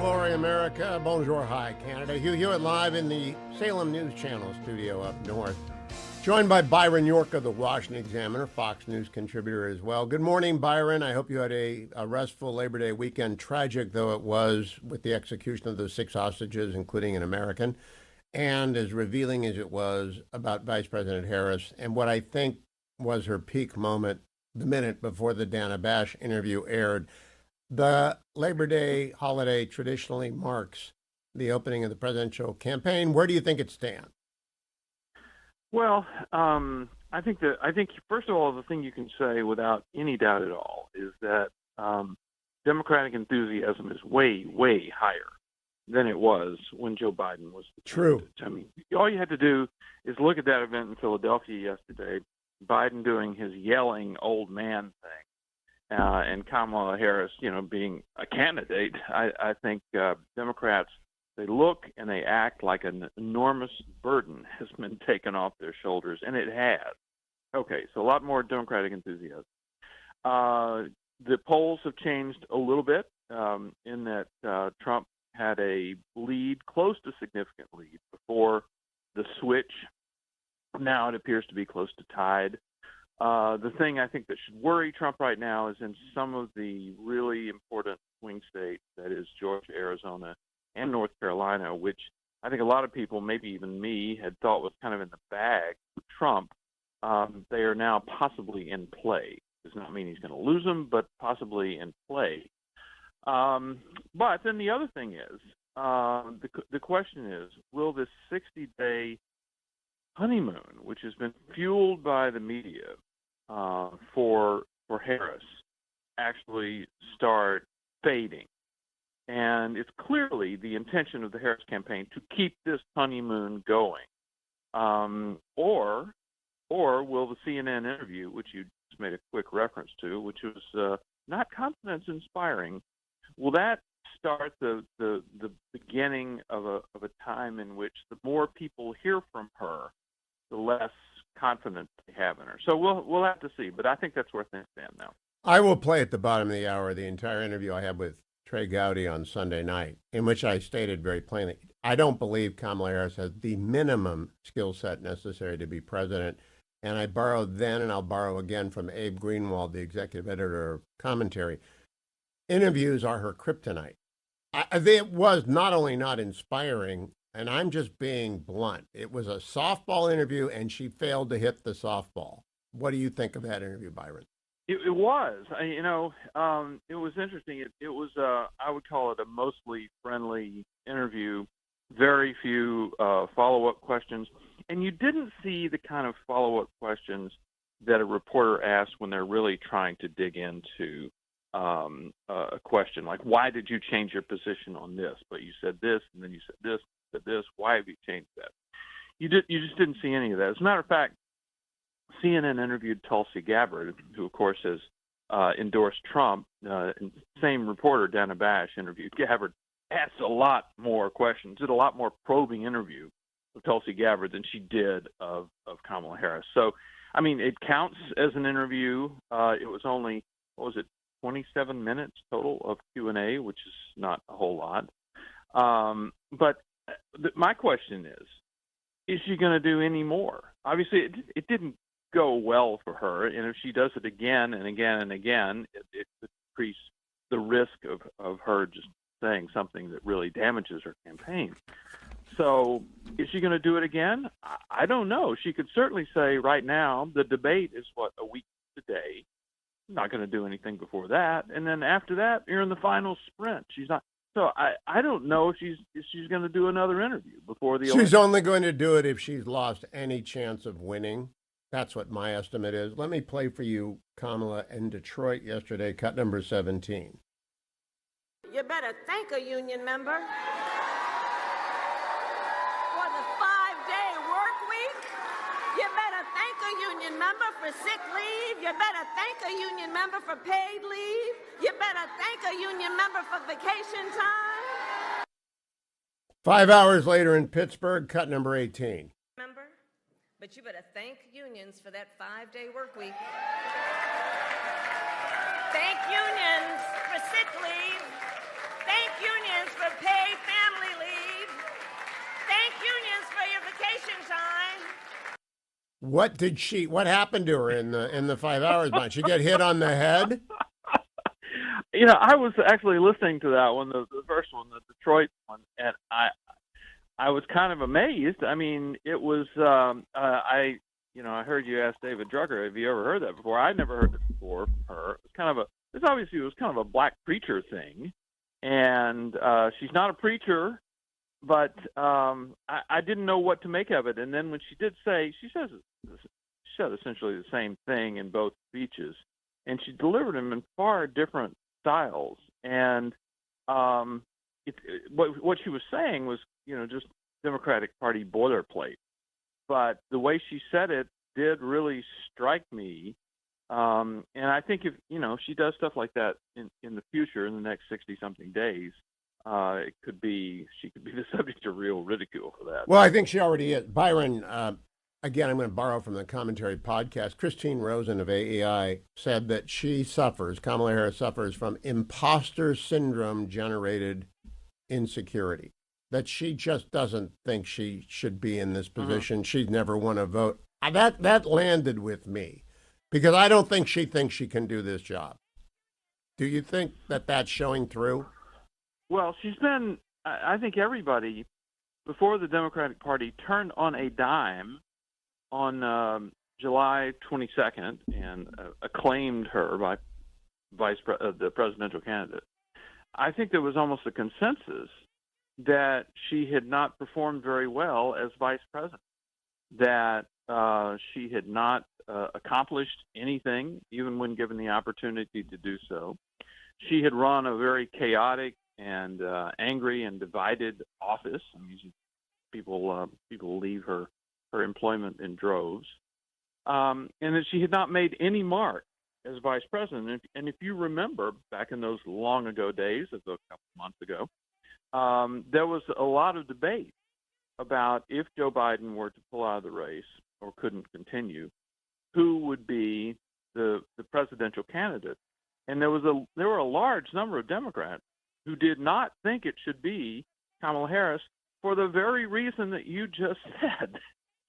glory, America. Bonjour, hi, Canada. Hugh Hewitt live in the Salem News Channel studio up north. Joined by Byron York of the Washington Examiner, Fox News contributor as well. Good morning, Byron. I hope you had a restful Labor Day weekend, tragic though it was with the execution of the 6 hostages, including an American, and as revealing as it was about Vice President Harris and what I think was her peak moment the minute before the Dana Bash interview aired. The Labor Day holiday traditionally marks the opening of the presidential campaign. Where do you think it stands? Well, I think first of all, the thing you can say without any doubt at all is that Democratic enthusiasm is way, way higher than it was when Joe Biden was the candidate. I mean, all you had to do is look at that event in Philadelphia yesterday, Biden doing his yelling old man thing, and Kamala Harris, being a candidate. I think Democrats, they look and they act like an enormous burden has been taken off their shoulders, and it has. Okay, so a lot more Democratic enthusiasm. The polls have changed a little bit in that Trump had a lead, close to significant lead, before the switch. Now it appears to be close to tied. The thing I think that should worry Trump right now is in some of the really important swing states, that is Georgia, Arizona, and North Carolina, which I think a lot of people, maybe even me, had thought was kind of in the bag for Trump. They are now possibly in play. Does not mean he's going to lose them, but possibly in play. But then the other thing is, the question is, will this 60-day honeymoon, which has been fueled by the media for Harris, actually start fading? And it's clearly the intention of the Harris campaign to keep this honeymoon going. Or will the CNN interview, which you just made a quick reference to, which was not confidence-inspiring, will that start the beginning of a time in which the more people hear from her, the less confidence they have in her? So we'll have to see, but I think that's where things stand now. I will play at the bottom of the hour the entire interview I had with Trey Gowdy on Sunday night, in which I stated very plainly, I don't believe Kamala Harris has the minimum skill set necessary to be president. And I borrowed then, and I'll borrow again from Abe Greenwald, the executive editor of Commentary. Interviews are her kryptonite. It was not only not inspiring, and I'm just being blunt, it was a softball interview, and she failed to hit the softball. What do you think of that interview, Byron? It was. It was interesting. It was, I would call it a mostly friendly interview, very few follow-up questions. And you didn't see the kind of follow-up questions that a reporter asks when they're really trying to dig into a question, like, why did you change your position on this? But you said this, and then you said this, said this. Why have you changed that? You just didn't see any of that. As a matter of fact, CNN interviewed Tulsi Gabbard, who, of course, has endorsed Trump. Same reporter, Dana Bash, interviewed Gabbard, asked a lot more questions, did a lot more probing interview of Tulsi Gabbard than she did of Kamala Harris. So, I mean, it counts as an interview. It was only, 27 minutes total of Q&A, which is not a whole lot. But my question is she going to do any more? Obviously, it didn't go well for her, and if she does it again and again and again, it could increase the risk of her just saying something that really damages her campaign. So is she going to do it again? I don't know. She could certainly say right now the debate is, a week today. Not going to do anything before that. And then after that, you're in the final sprint. She's not. So I don't know if she's going to do another interview before the election. She's only going to do it if she's lost any chance of winning. That's what my estimate is. Let me play for you Kamala in Detroit yesterday, cut number 17. You better thank a union member for the 5-day work week. You better thank a union member for sick leave. You better thank a union member for paid leave. You better thank a union member for vacation time. 5 hours later in Pittsburgh, cut number 18. But you better thank unions for that 5-day work week. Thank unions for sick leave. Thank unions for What happened to her in the 5 hours bunch? She get hit on the head? I was actually listening to that one, the first one, the Detroit one, and I was kind of amazed. I mean, it was I heard you ask David Drucker, have you ever heard that before? I'd never heard it before from her. It was kind of a black preacher thing, and she's not a preacher, but I didn't know what to make of it. And then when she said essentially the same thing in both speeches, and she delivered them in far different styles. And what she was saying was, just Democratic Party boilerplate. But the way she said it did really strike me. And I think if she does stuff like that in the future, in the next 60-something days, she could be the subject of real ridicule for that. Well, I think she already is. Byron, again, I'm going to borrow from the commentary podcast. Christine Rosen of AEI said that Kamala Harris suffers from imposter syndrome generated insecurity, that she just doesn't think she should be in this position. She'd never won a vote. That landed with me because I don't think she thinks she can do this job. Do you think that that's showing through? Well, I think everybody before the Democratic Party turned on a dime on July 22nd and acclaimed her by the presidential candidate. I think there was almost a consensus that she had not performed very well as vice president, that she had not accomplished anything, even when given the opportunity to do so. She had run a very chaotic and angry and divided office. I mean, people leave her employment in droves, and that she had not made any mark as vice president. And if you remember, back in those long ago days, a couple of months ago, there was a lot of debate about if Joe Biden were to pull out of the race or couldn't continue, who would be the presidential candidate. And there were a large number of Democrats who did not think it should be Kamala Harris for the very reason that you just said.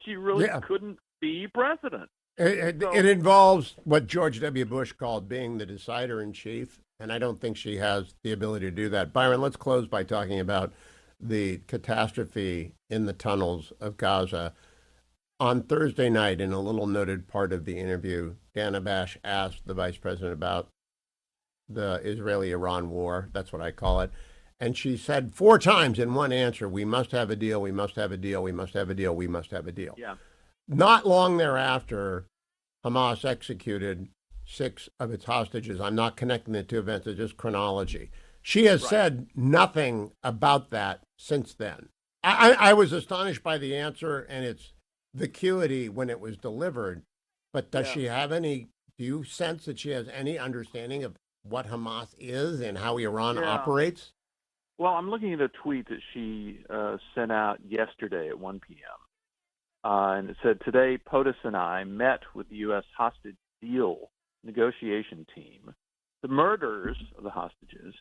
She really couldn't be president. It involves what George W. Bush called being the decider-in-chief, and I don't think she has the ability to do that. Byron, let's close by talking about the catastrophe in the tunnels of Gaza. On Thursday night, in a little noted part of the interview, Dana Bash asked the vice president about the Israeli-Iran war. That's what I call it. And she said 4 times in one answer, we must have a deal, we must have a deal, we must have a deal, we must have a deal. Yeah. Not long thereafter, Hamas executed 6 of its hostages. I'm not connecting the two events, it's just chronology. She has said nothing about that since then. I was astonished by the answer and its vacuity when it was delivered, but does she have do you sense that she has any understanding of what Hamas is and how Iran operates? Well, I'm looking at a tweet that she sent out yesterday at 1 p.m. And it said, today, POTUS and I met with the U.S. hostage deal negotiation team. The murders of the hostages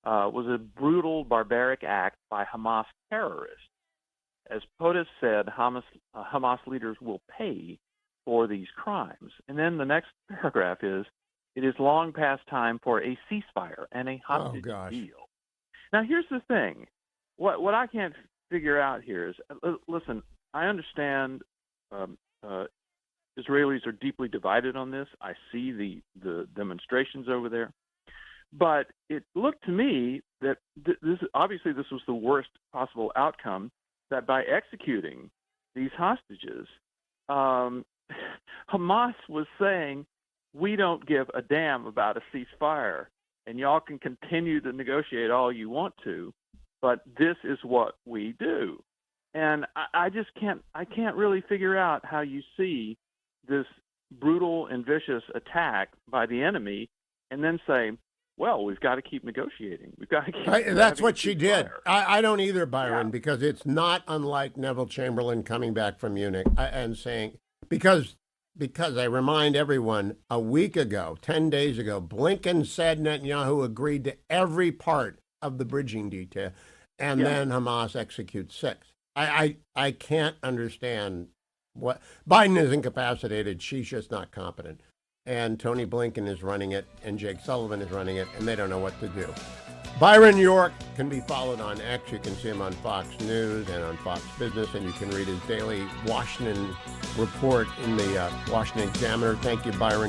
was a brutal, barbaric act by Hamas terrorists. As POTUS said, Hamas leaders will pay for these crimes. And then the next paragraph is, it is long past time for a ceasefire and a hostage deal. Now, here's the thing. What I can't figure out here is, listen, I understand Israelis are deeply divided on this. I see the demonstrations over there. But it looked to me that this was the worst possible outcome, that by executing these hostages, Hamas was saying, we don't give a damn about a ceasefire, and y'all can continue to negotiate all you want to, but this is what we do. And I can't really figure out how you see this brutal and vicious attack by the enemy and then say, well, we've got to keep negotiating. We've got to keep. That's what she did. I don't either, Byron, because it's not unlike Neville Chamberlain coming back from Munich and saying, because I remind everyone, a week ago, 10 days ago, Blinken said Netanyahu agreed to every part of the bridging detail, and then Hamas executes 6. I can't understand what Biden is incapacitated. She's just not competent. And Tony Blinken is running it, and Jake Sullivan is running it, and they don't know what to do. Byron York can be followed on X. You can see him on Fox News and on Fox Business, and you can read his daily Washington report in the Washington Examiner. Thank you, Byron.